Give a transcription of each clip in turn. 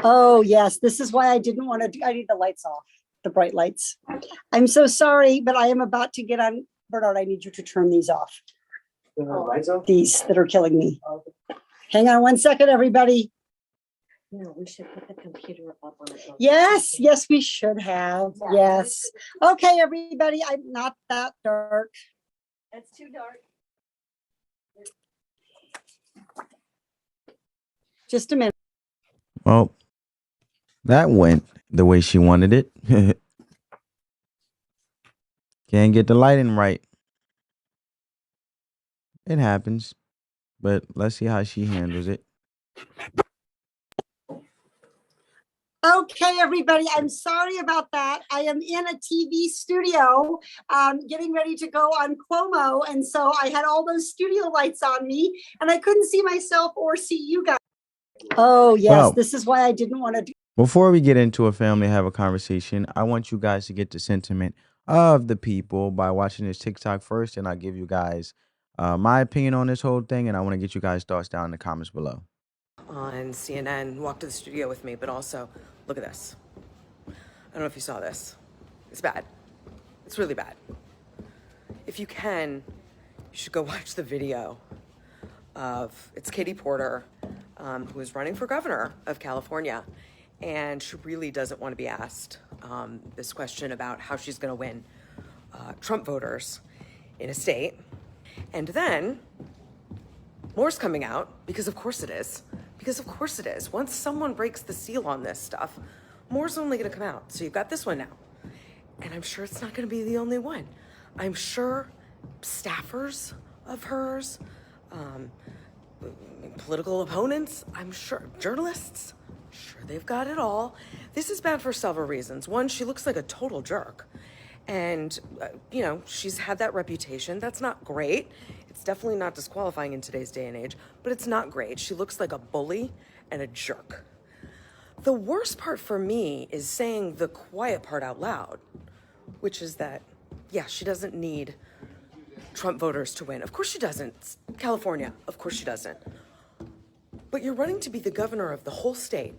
Oh, yes. This is why I didn't want to do, I need the lights off, the bright lights. I'm so sorry, but I am about to get on. Bernard, I need you to turn these off. Lights off? These that are killing me. Hang on one second, everybody. No, we should put the computer up on it. Yes, yes, we should have. Yes. Okay, everybody. I'm not that dark. It's too dark. Just a minute. Well, that went the way she wanted it. Can't get the lighting right. It happens. But let's see how she handles it. Okay, everybody, I'm sorry about that. I am in a TV studio getting ready to go on Cuomo. And so I had all those studio lights on me and I couldn't see myself or see you guys. Oh, yes. Well, this is why I didn't want to do. Before we get into a family have a conversation, I want you guys to get the sentiment of the people by watching this TikTok first. And I'll give you guys my opinion on this whole thing. And I want to get you guys' thoughts down in the comments below. On CNN walked to the studio with me, but also look at this. I don't know if you saw this. It's bad. It's really bad. If you can, you should go watch the video of, it's Katie Porter, who is running for governor of California. And she really doesn't want to be asked this question about how she's going to win Trump voters in a state. And then more's coming out, because of course it is. Because of course it is. Once someone breaks the seal on this stuff, more's only going to come out. So you've got this one now. And I'm sure it's not going to be the only one. I'm sure staffers of hers, political opponents, I'm sure journalists, sure they've got it all. This is bad for several reasons. One, she looks like a total jerk. And, you know, she's had that reputation. That's not great. It's definitely not disqualifying in today's day and age, but it's not great. She looks like a bully and a jerk. The worst part for me is saying the quiet part out loud, which is that, yeah, she doesn't need Trump voters to win. Of course she doesn't. It's California, of course she doesn't. But you're running to be the governor of the whole state.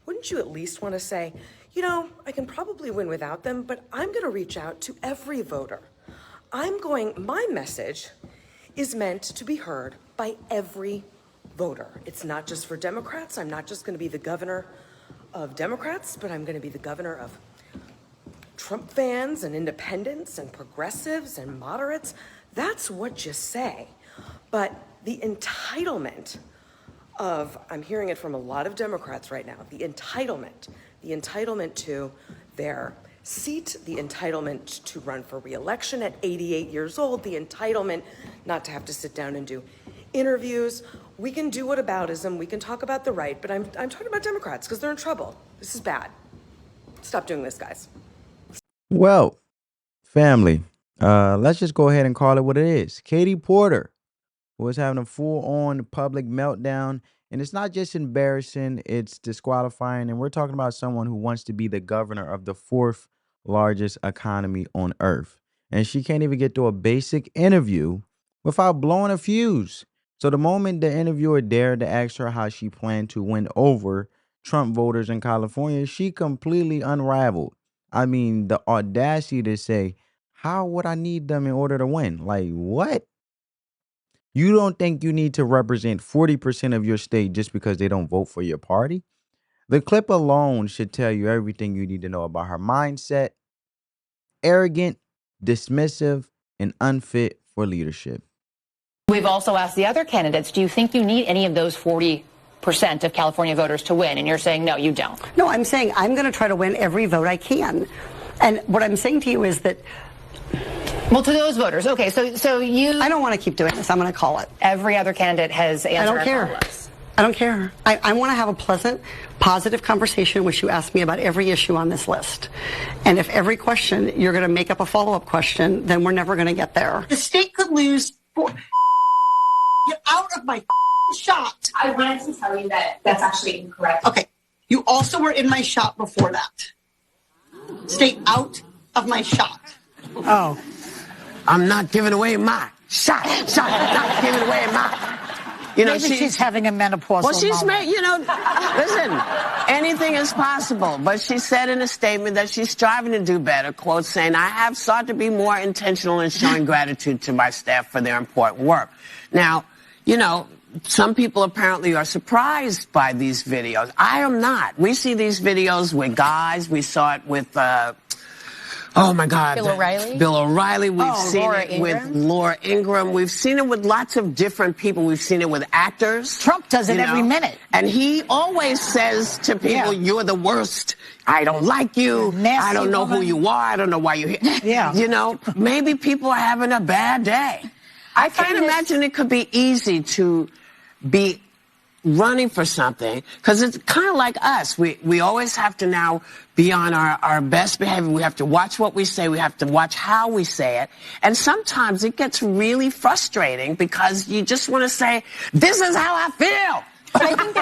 Wouldn't you at least want to say, you know, I can probably win without them, but I'm going to reach out to every voter. My message is meant to be heard by every voter. It's not just for Democrats. I'm not just going to be the governor of Democrats, but I'm going to be the governor of Trump fans and independents and progressives and moderates. That's what you say. But the entitlement of, I'm hearing it from a lot of Democrats right now, the entitlement to their seat, the entitlement to run for re-election at 88 years old, the entitlement not to have to sit down and do interviews. We can do whataboutism, we can talk about the right, but I'm talking about Democrats because they're in trouble. This is bad. Stop doing this, guys. Well, family, let's just go ahead and call it what it is. Katie Porter was having a full-on public meltdown, and it's not just embarrassing, it's disqualifying, and we're talking about someone who wants to be the governor of the fourth largest economy on earth, and she can't even get through a basic interview without blowing a fuse. So the moment the interviewer dared to ask her how she planned to win over Trump voters in California, she completely unraveled. I mean, the audacity to say, how would I need them in order to win? Like, what? You don't think you need to represent 40% of your state just because they don't vote for your party? The clip alone should tell you everything you need to know about her mindset. Arrogant, dismissive, and unfit for leadership. We've also asked the other candidates, do you think you need any of those 40% of California voters to win? And you're saying, no, you don't. No, I'm saying I'm going to try to win every vote I can. And what I'm saying to you is that, well, to those voters, okay, so you... I don't want to keep doing this. I'm going to call it. Every other candidate has answered. I don't care. I don't care. I want to have a pleasant, positive conversation in which you ask me about every issue on this list. And if every question you're going to make up a follow-up question, then we're never going to get there. The state could lose. Get out of my shot. I wanted to tell you that that's actually incorrect. Okay. You also were in my shot before that. Stay out of my shot. Oh, I'm not giving away my shot. Not giving away my. You know, Maybe she's having a menopausal well, she's moment. made, you know, listen, anything is possible. But she said in a statement that she's striving to do better, quote, saying, I have sought to be more intentional in showing gratitude to my staff for their important work. Now, you know, some people apparently are surprised by these videos. I am not. We see these videos with guys. We saw it with, oh my God. Bill O'Reilly? Bill O'Reilly. We've seen Laura it with Ingraham? Laura Ingraham. We've seen it with lots of different people. We've seen it with actors. Trump does it you every know. minute. And he always says to people, you're the worst. I don't like you. Nasty I don't know woman. who you are. I don't know why you're here. Yeah. You know, maybe people are having a bad day. I can't imagine it could be easy to be running for something, because it's kind of like us. We always have to now be on our best behavior. We have to watch what we say. We have to watch how we say it. And sometimes it gets really frustrating because you just want to say, this is how I feel. But I think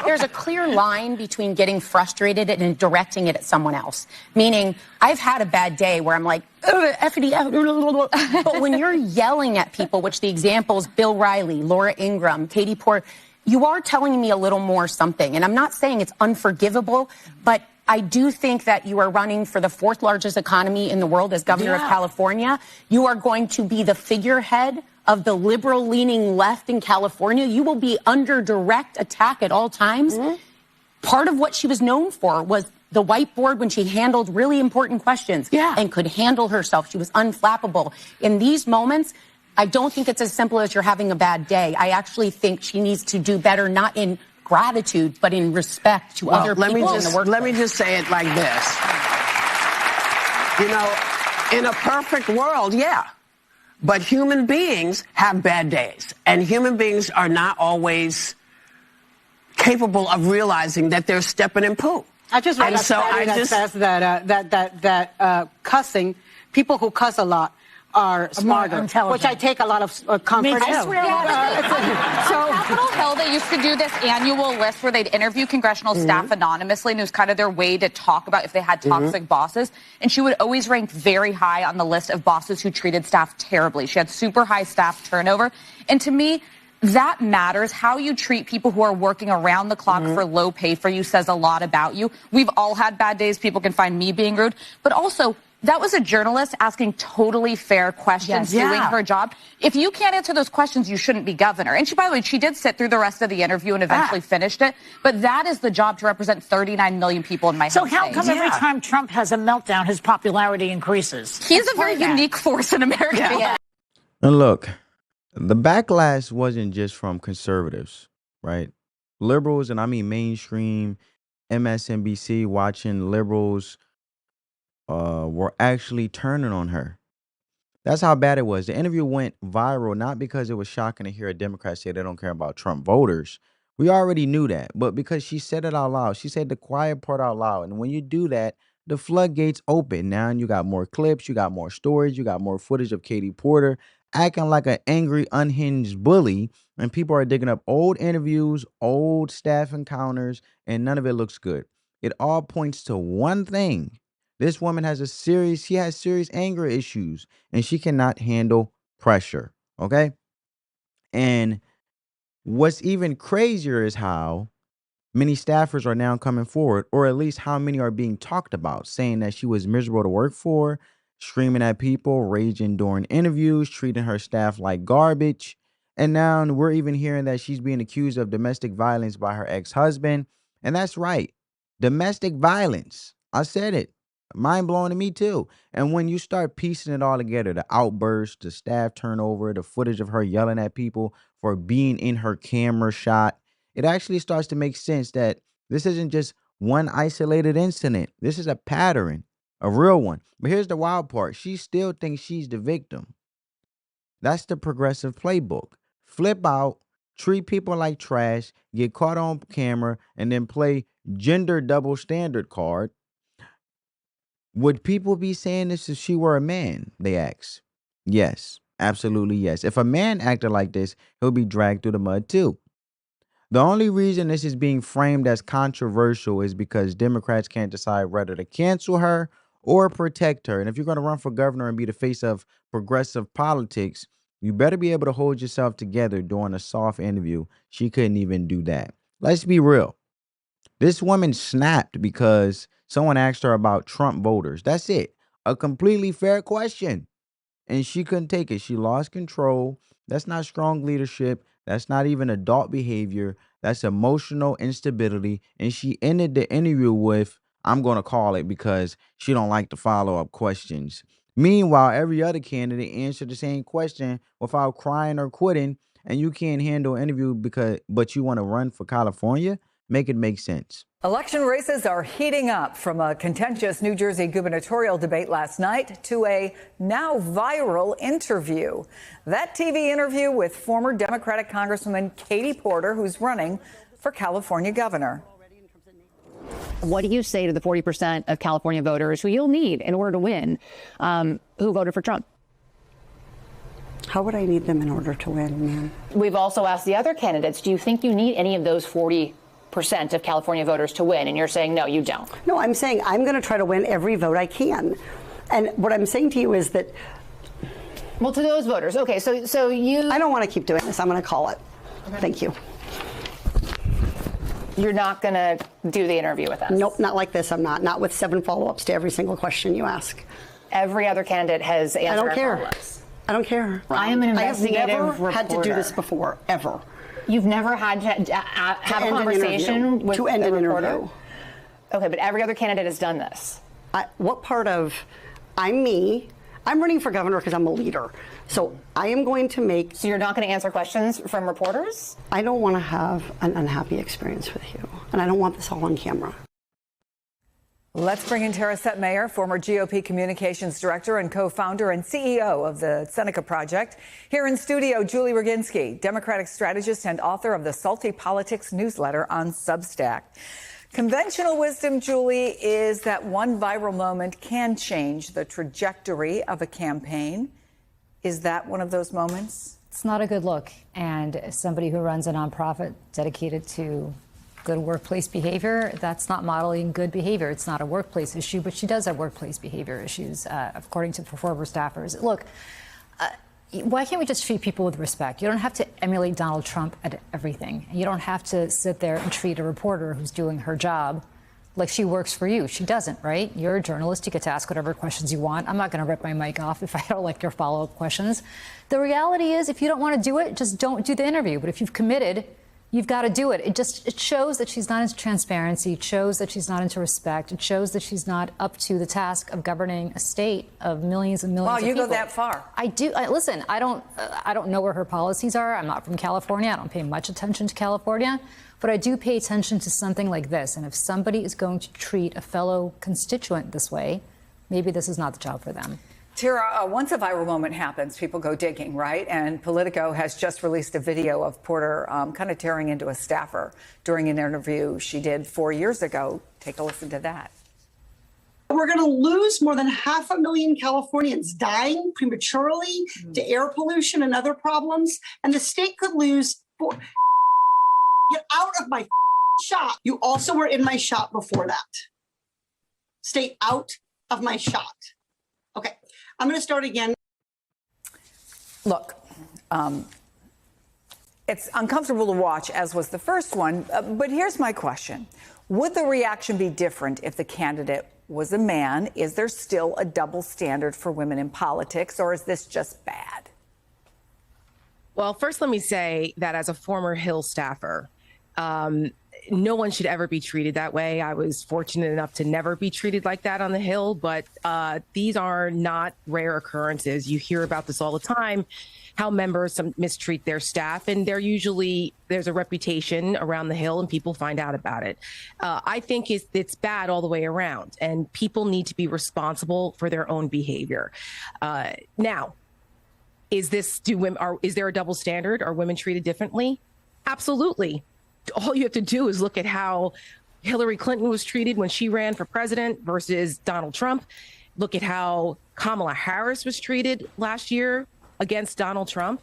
there's a clear line between getting frustrated and directing it at someone else. Meaning, I've had a bad day where I'm like, effity, but when you're yelling at people, which the examples, Bill Riley, Laura Ingraham, Katie Porter, you are telling me a little more something. And I'm not saying it's unforgivable, but I do think that you are running for the fourth largest economy in the world as governor of California. You are going to be the figurehead of the liberal-leaning left in California. You will be under direct attack at all times. Part of what she was known for was the whiteboard when she handled really important questions and could handle herself. She was unflappable. In these moments, I don't think it's as simple as you're having a bad day. I actually think she needs to do better, not in gratitude, but in respect to other people in the workplace. Let me just say it like this. You know, in a perfect world, but human beings have bad days, and human beings are not always capable of realizing that they're stepping in poo. I just read a study that says that cussing, people who cuss a lot are smarter, which I take a lot of comfort in. Capitol Hill, they used to do this annual list where they'd interview congressional staff anonymously, and it was kind of their way to talk about if they had toxic bosses. And she would always rank very high on the list of bosses who treated staff terribly. She had super high staff turnover. And to me, that matters. How you treat people who are working around the clock for low pay for you says a lot about you. We've all had bad days. People can find me being rude. But also, that was a journalist asking totally fair questions, doing her job. If you can't answer those questions, you shouldn't be governor. And she, by the way, she did sit through the rest of the interview and eventually finished it. But that is the job to represent 39 million people in my So home how state. come every time Trump has a meltdown, his popularity increases? He's a very unique force in America. And look, the backlash wasn't just from conservatives, right? Liberals, and I mean mainstream MSNBC watching liberals were actually turning on her. That's how bad it was. The interview went viral, not because it was shocking to hear a Democrat say they don't care about Trump voters. We already knew that, but because she said it out loud. She said the quiet part out loud. And when you do that, the floodgates open. Now you got more clips, you got more stories, you got more footage of Katie Porter acting like an angry, unhinged bully. And people are digging up old interviews, old staff encounters, and none of it looks good. It all points to one thing. This woman has she has serious anger issues, and she cannot handle pressure, okay? And what's even crazier is how many staffers are now coming forward, or at least how many are being talked about, saying that she was miserable to work for, screaming at people, raging during interviews, treating her staff like garbage. And now we're even hearing that she's being accused of domestic violence by her ex-husband. And that's right, domestic violence. I said it. Mind blowing to me too. And when you start piecing it all together, the outburst, the staff turnover, the footage of her yelling at people for being in her camera shot, it actually starts to make sense that this isn't just one isolated incident. This is a pattern, a real one. But here's the wild part. She still thinks she's the victim. That's the progressive playbook. Flip out, treat people like trash, get caught on camera, and then play gender double standard card. Would people be saying this if she were a man? They ask. Yes, absolutely yes. If a man acted like this, he'll be dragged through the mud too. The only reason this is being framed as controversial is because Democrats can't decide whether to cancel her or protect her. And if you're going to run for governor and be the face of progressive politics, You better be able to hold yourself together during a soft interview. She couldn't even do that. Let's be real. This woman snapped because someone asked her about Trump voters. That's it. A completely fair question. And she couldn't take it. She lost control. That's not strong leadership. That's not even adult behavior. That's emotional instability. And she ended the interview with, I'm going to call it, because she don't like the follow-up questions. Meanwhile, every other candidate answered the same question without crying or quitting, and you can't handle an interview but you want to run for California? Make it make sense. Election races are heating up, from a contentious New Jersey gubernatorial debate last night to a now viral interview. That TV interview with former Democratic Congresswoman Katie Porter, who's running for California governor. What do you say to the 40% of California voters who you'll need in order to win, who voted for Trump? How would I need them in order to win, man? We've also asked the other candidates, do you think you need any of those 40% of California voters to win? And you're saying, no, you don't. No, I'm saying I'm going to try to win every vote I can. And what I'm saying to you is that... Well, to those voters. Okay, so you... I don't want to keep doing this. I'm going to call it. Okay. Thank you. You're not going to do the interview with us? Nope, not like this. I'm not. Not with 7 follow-ups to every single question you ask. Every other candidate has answered. I don't care. I don't care. I am an investigative reporter. I have never had to do this before, ever. You've never had to have a conversation with to end a an reporter? interview. Okay, but every other candidate has done this. What part of I'm me? I'm running for governor because I'm a leader. So I am going to make... So you're not going to answer questions from reporters? I don't want to have an unhappy experience with you. And I don't want this all on camera. Let's bring in Tara Setmayer, former GOP communications director and co-founder and CEO of the Seneca Project. Here in studio, Julie Roginski, Democratic strategist and author of the Salty Politics newsletter on Substack. Conventional wisdom, Julie, is that one viral moment can change the trajectory of a campaign. Is that one of those moments? It's not a good look. And as somebody who runs a nonprofit dedicated to good workplace behavior, that's not modeling good behavior. It's not a workplace issue, but she does have workplace behavior issues, according to former staffers. Look, why can't we just treat people with respect? You don't have to emulate Donald Trump at everything. You don't have to sit there and treat a reporter who's doing her job like she works for you. She doesn't, right? You're a journalist. You get to ask whatever questions you want. I'm not going to rip my mic off if I don't like your follow-up questions. The reality is, if you don't want to do it, just don't do the interview. But if you've committed, you've got to do it. It shows that she's not into transparency. It shows that she's not into respect. It shows that she's not up to the task of governing a state of millions and millions of people. Wow, you go that far. I do. Listen, I don't know where her policies are. I'm not from California. I don't pay much attention to California. But I do pay attention to something like this. And if somebody is going to treat a fellow constituent this way, maybe this is not the job for them. Tara, once a viral moment happens, people go digging, right? And Politico has just released a video of Porter kind of tearing into a staffer during an interview she did 4 years ago. Take a listen to that. We're going to lose more than 500,000 Californians dying prematurely to air pollution and other problems. And the state could lose... Get out of my shot. You also were in my shot before that. Stay out of my shot. Okay, I'm going to start again. Look, it's uncomfortable to watch, as was the first one. But here's my question. Would the reaction be different if the candidate was a man? Is there still a double standard for women in politics, or is this just bad? Well, first, let me say that as a former Hill staffer, no one should ever be treated that way. I was fortunate enough to never be treated like that on the Hill, but these are not rare occurrences. You hear about this all the time, how members mistreat their staff, and there's a reputation around the Hill and people find out about it. I think it's bad all the way around, and people need to be responsible for their own behavior. Now, is there a double standard? Are women treated differently? Absolutely. All you have to do is look at how Hillary Clinton was treated when she ran for president versus Donald Trump. Look at how Kamala Harris was treated last year against Donald Trump.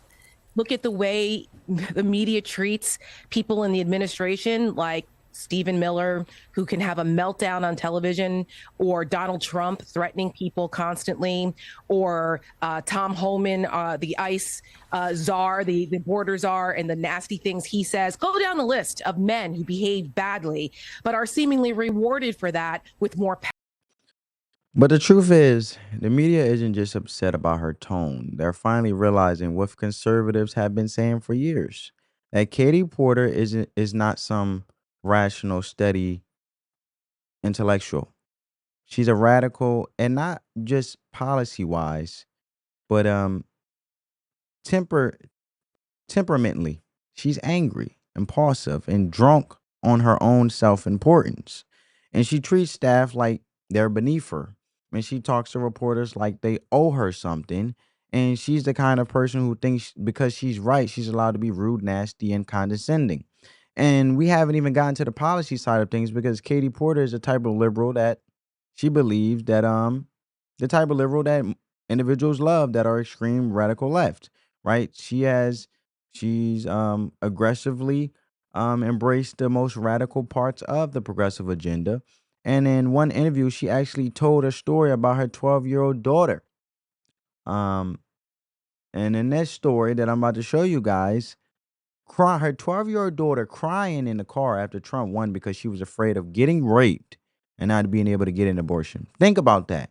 Look at the way the media treats people in the administration, like Stephen Miller, who can have a meltdown on television, or Donald Trump threatening people constantly, or Tom Homan, the ICE czar, the border czar, and the nasty things he says. Go down the list of men who behave badly, but are seemingly rewarded for that with more power. But the truth is, the media isn't just upset about her tone. They're finally realizing what conservatives have been saying for years, that Katie Porter is not some rational, steady intellectual. She's a radical, and not just policy-wise, but temper temperamentally. She's angry, impulsive, and drunk on her own self-importance. And she treats staff like they're beneath her. And she talks to reporters like they owe her something. And she's the kind of person who thinks because she's right, she's allowed to be rude, nasty, and condescending. And we haven't even gotten to the policy side of things because Katie Porter is the type of liberal that she believes that the type of liberal that individuals love that are extreme radical left, right? She's aggressively embraced the most radical parts of the progressive agenda. And in one interview, she actually told a story about her 12-year-old daughter. Um, and in that story that I'm about to show you guys, her 12-year-old daughter crying in the car after Trump won because she was afraid of getting raped and not being able to get an abortion. Think about that.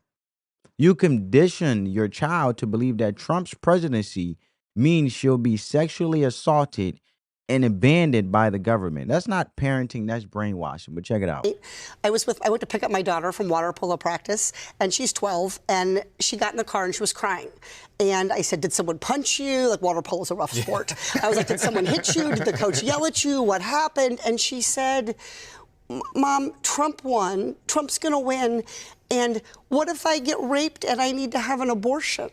You condition your child to believe that Trump's presidency means she'll be sexually assaulted and abandoned by the government. That's not parenting, that's brainwashing. But check it out. I went to pick up my daughter from water polo practice, and she's 12, and she got in the car and she was crying. And I said, did someone punch you? Like, water polo is a rough sport. I was like, did someone hit you? Did the coach yell at you? What happened? And she said, Mom, Trump won. Trump's going to win. And what if I get raped and I need to have an abortion?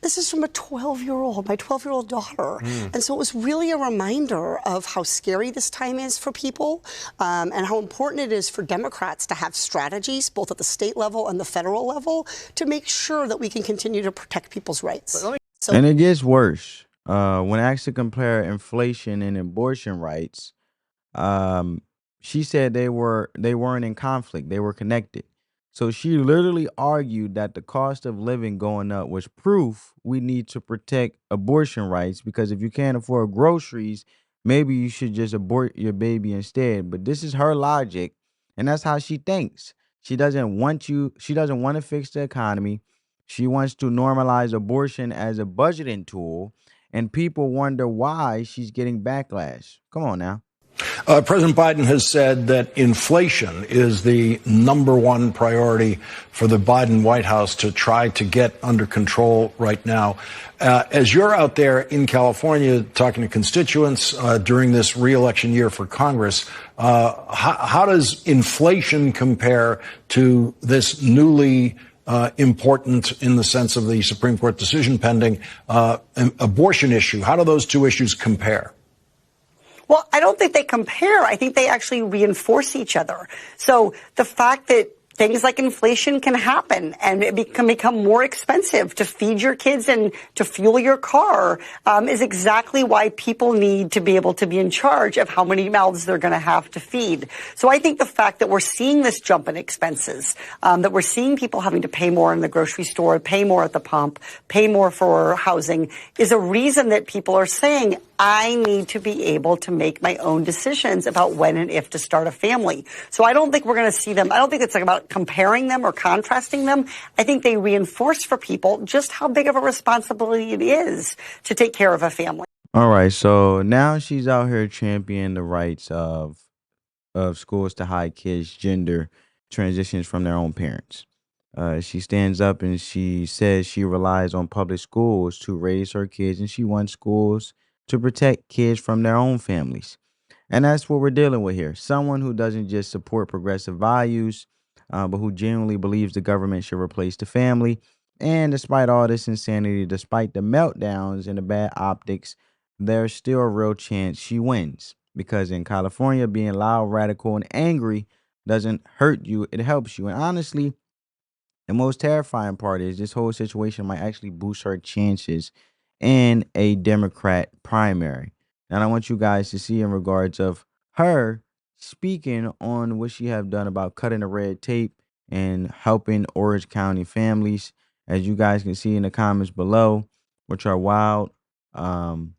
This is from a 12-year-old, my 12-year-old daughter. And so it was really a reminder of how scary this time is for people, and how important it is for Democrats to have strategies, both at the state level and the federal level, to make sure that we can continue to protect people's rights. And it gets worse. When asked to compare inflation and abortion rights, she said they weren't in conflict. They were connected. So she literally argued that the cost of living going up was proof we need to protect abortion rights, because if you can't afford groceries, maybe you should just abort your baby instead. But this is her logic, and that's how she thinks. She doesn't want to fix the economy. She wants to normalize abortion as a budgeting tool, and people wonder why she's getting backlash. Come on now. President Biden has said that inflation is the #1 priority for the Biden White House to try to get under control right now. As you're out there in California talking to constituents during this re-election year for Congress, how does inflation compare to this newly important, in the sense of the Supreme Court decision pending, abortion issue? How do those two issues compare? Well, I don't think they compare. I think they actually reinforce each other. So the fact that things like inflation can happen and it can become more expensive to feed your kids and to fuel your car is exactly why people need to be able to be in charge of how many mouths they're going to have to feed. So I think the fact that we're seeing this jump in expenses, that we're seeing people having to pay more in the grocery store, pay more at the pump, pay more for housing, is a reason that people are saying, I need to be able to make my own decisions about when and if to start a family. So I don't think we're going to see them. I don't think it's like about comparing them or contrasting them. I think they reinforce for people just how big of a responsibility it is to take care of a family. All right. So now she's out here championing the rights of schools to hide kids' gender transitions from their own parents. She stands up and she says she relies on public schools to raise her kids, and she wants schools to protect kids from their own families. And that's what we're dealing with here. Someone who doesn't just support progressive values, but who genuinely believes the government should replace the family. And despite all this insanity, despite the meltdowns and the bad optics, there's still a real chance she wins. Because in California, being loud, radical, and angry doesn't hurt you, it helps you. And honestly, the most terrifying part is this whole situation might actually boost her chances in a Democrat primary. And I want you guys to see in regards of her speaking on what she have done about cutting the red tape and helping Orange County families, as you guys can see in the comments below, which are wild, in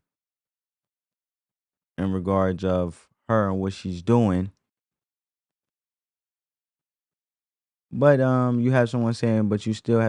regards of her and what she's doing. But you have someone saying, but you still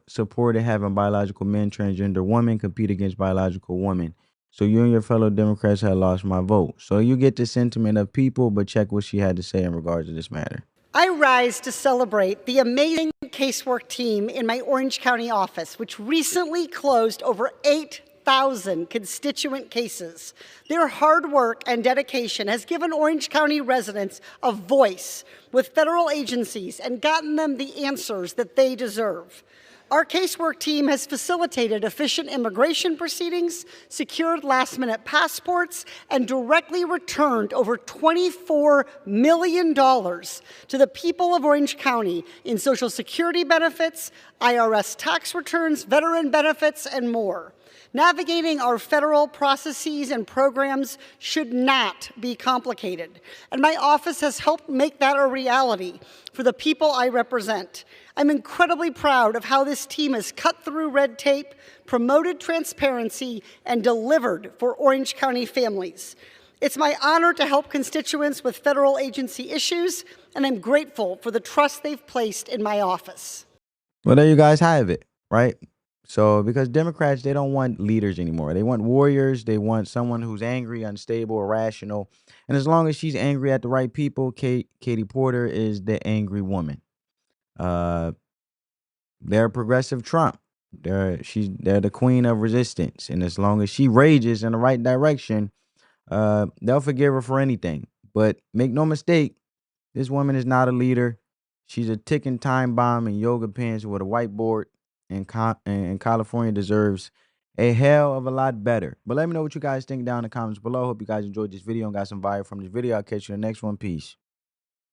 supported having biological men, transgender women compete against biological women. So you and your fellow Democrats had lost my vote. So you get the sentiment of people, but check what she had to say in regards to this matter. I rise to celebrate the amazing casework team in my Orange County office, which recently closed over 8,000 constituent cases. Their hard work and dedication has given Orange County residents a voice with federal agencies and gotten them the answers that they deserve. Our casework team has facilitated efficient immigration proceedings, secured last-minute passports, and directly returned over $24 million to the people of Orange County in Social Security benefits, IRS tax returns, veteran benefits, and more. Navigating our federal processes and programs should not be complicated, and my office has helped make that a reality for the people I represent. I'm incredibly proud of how this team has cut through red tape, promoted transparency, and delivered for Orange County families. It's my honor to help constituents with federal agency issues, and I'm grateful for the trust they've placed in my office. Well, there you guys have it, right? So because Democrats, they don't want leaders anymore. They want warriors. They want someone who's angry, unstable, irrational. And as long as she's angry at the right people, Katie Porter is the angry woman. They're progressive Trump. They're the queen of resistance. And as long as she rages in the right direction, they'll forgive her for anything. But make no mistake, this woman is not a leader. She's a ticking time bomb in yoga pants with a whiteboard. And California deserves a hell of a lot better. But let me know what you guys think down in the comments below. Hope you guys enjoyed this video and got some value from this video. I'll catch you in the next one. Peace.